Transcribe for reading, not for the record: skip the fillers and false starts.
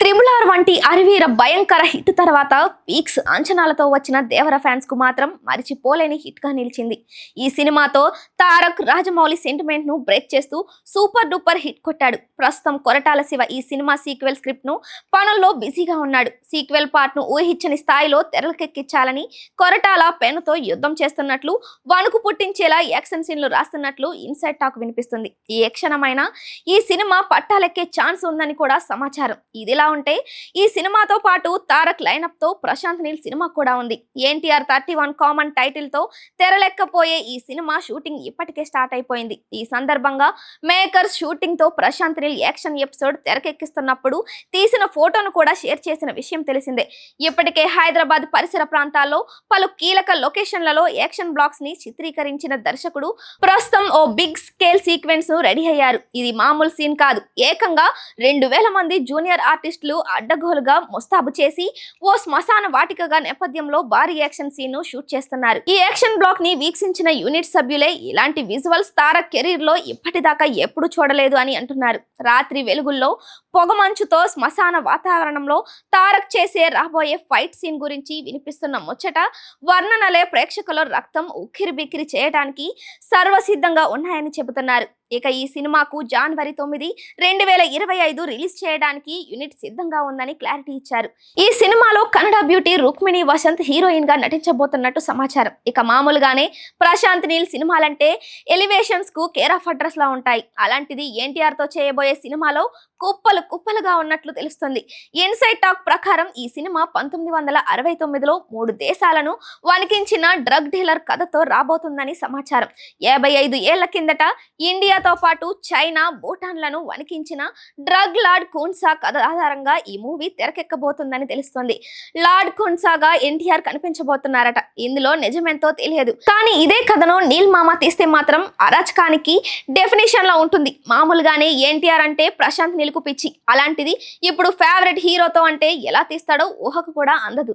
RRR వంటి అరివీర భయంకర hit తర్వాత పీక్స్ అంచనాలతో వచ్చిన దేవర ఫ్యాన్స్ కు మాత్రం మరిచిపోలేని హిట్ గా నిలిచింది. ఈ సినిమాతో తారక్ రాజమౌళి సెంటిమెంట్ ను బ్రేక్ చేస్తూ సూపర్ డూపర్ హిట్ కొట్టాడు. ప్రస్తుతం కొరటాల శివ ఈ సినిమా సీక్వెల్ స్క్రిప్ట్ ను పనుల్లో బిజీగా ఉన్నాడు. సీక్వెల్ పార్ట్ ను ఊహించని స్థాయిలో తెరకెక్కించాలని కొరటాల పెన్నుతో యుద్ధం చేస్తున్నట్లు, వణుకు పుట్టించేలా యాక్షన్ సీన్లు రాస్తున్నట్లు ఇన్సైడ్ టాక్ వినిపిస్తుంది. ఏ క్షణమైన ఈ సినిమా పట్టాలెక్కే ఛాన్స్ ఉందని కూడా సమాచారం. ఇదిలా ఉంటే ఈ సినిమాతో పాటు తారక్ లైనప్ తో ప్రశాంత్ నీల్ సినిమా కూడా ఉంది. ఎన్టీఆర్ 31 కామన్ టైటిల్ తో తెరలెక్కపోయే ఈ సినిమా షూటింగ్ ఇప్పటికే స్టార్ట్ అయిపోయింది. ఈ సందర్భంగా మేకర్స్ షూటింగ్ తో ప్రశాంత్ నీల్ యాక్షన్ ఎపిసోడ్ తెరకెక్కిస్తున్నప్పుడు తీసిన ఫోటోను కూడా షేర్ చేసిన విషయం తెలిసిందే. ఇప్పటికే హైదరాబాద్ పరిసర ప్రాంతాల్లో పలు కీలక లొకేషన్లలో యాక్షన్ బ్లాక్స్ ని చిత్రీకరించిన దర్శకుడు ప్రస్తుతం ఓ బిగ్ స్కేల్ సీక్వెన్స్ ను రెడీ అయ్యారు. ఇది మామూలు సీన్ కాదు. ఏకంగా 2000 మంది జూనియర్ ఆర్టిస్టులు అడ్డగోలుగా ముస్తాబు చేసి ఓ శ్మశాన వాటికగా నేపథ్యంలో భారీ యాక్షన్ సీన్ ను షూట్ చేస్తున్నారు. ఈ యాక్షన్ బ్లాక్ ని వీక్షించిన యూనిట్ సభ్యులే ఇలాంటి విజువల్స్ తారక్ కెరీర్ లో ఇప్పటిదాకా ఎప్పుడు చూడలేదు అని అంటున్నారు. రాత్రి వెలుగుల్లో పొగమంచుతో శ్మశాన వాతావరణంలో తారక్ చేసే రాబోయే ఫైట్ సీన్ గురించి వినిపిస్తున్న ముచ్చట వర్ణనలే ప్రేక్షకుల రక్తం ఉక్కిరి బిక్కిరి చేయడానికి సర్వసిద్ధంగా ఉన్నాయని చెబుతున్నారు. ఇక ఈ సినిమాకు జనవరి 9, 2025 రిలీజ్ చేయడానికి యూనిట్ సిద్ధంగా ఉందని క్లారిటీ ఇచ్చారు. ఈ సినిమాలో కన్నడ బ్యూటీ రుక్మిణి వసంత్ హీరోయిన్ గా నటించబోతున్నట్టు సమాచారం. ఇక మామూలుగానే ప్రశాంత్ నీల్ సినిమాలంటే ఎలివేషన్స్ కు కేర్ ఆఫ్ అడ్రస్ లా ఉంటాయి. అలాంటిది ఎన్టీఆర్ తో చేయబోయే సినిమాలో కుప్పలు కుప్పలుగా ఉన్నట్లు తెలుస్తుంది. ఇన్సైడ్ టాక్ ప్రకారం ఈ సినిమా 1969లో 3 దేశాలను వణికించిన డ్రగ్ డీలర్ కథతో రాబోతుందని సమాచారం. 55 ఏళ్ల కిందట ఇండియాతో పాటు చైనా, భూటాన్లను వణికించిన డ్రగ్ లార్డ్ ఖున్సా కథ ఆధారంగా ఈ మూవీ తెరకెక్కబోతుందని తెలుస్తోంది. లార్డ్ ఖున్సాగా ఎన్టీఆర్ కనిపించబోతున్నారట. ఇందులో నిజమెంతో తెలియదు. కానీ ఇదే కథను నీల్ మామ తీస్తే మాత్రం అరాచకానికి డెఫినేషన్ లా ఉంటుంది. మామూలుగానే ఎన్టీఆర్ అంటే ప్రశాంత్ నీల్ కు పిచ్చి. అలాంటిది ఇప్పుడు ఫేవరెట్ హీరోతో అంటే ఎలా తీస్తాడో ఊహకు కూడా అందదు.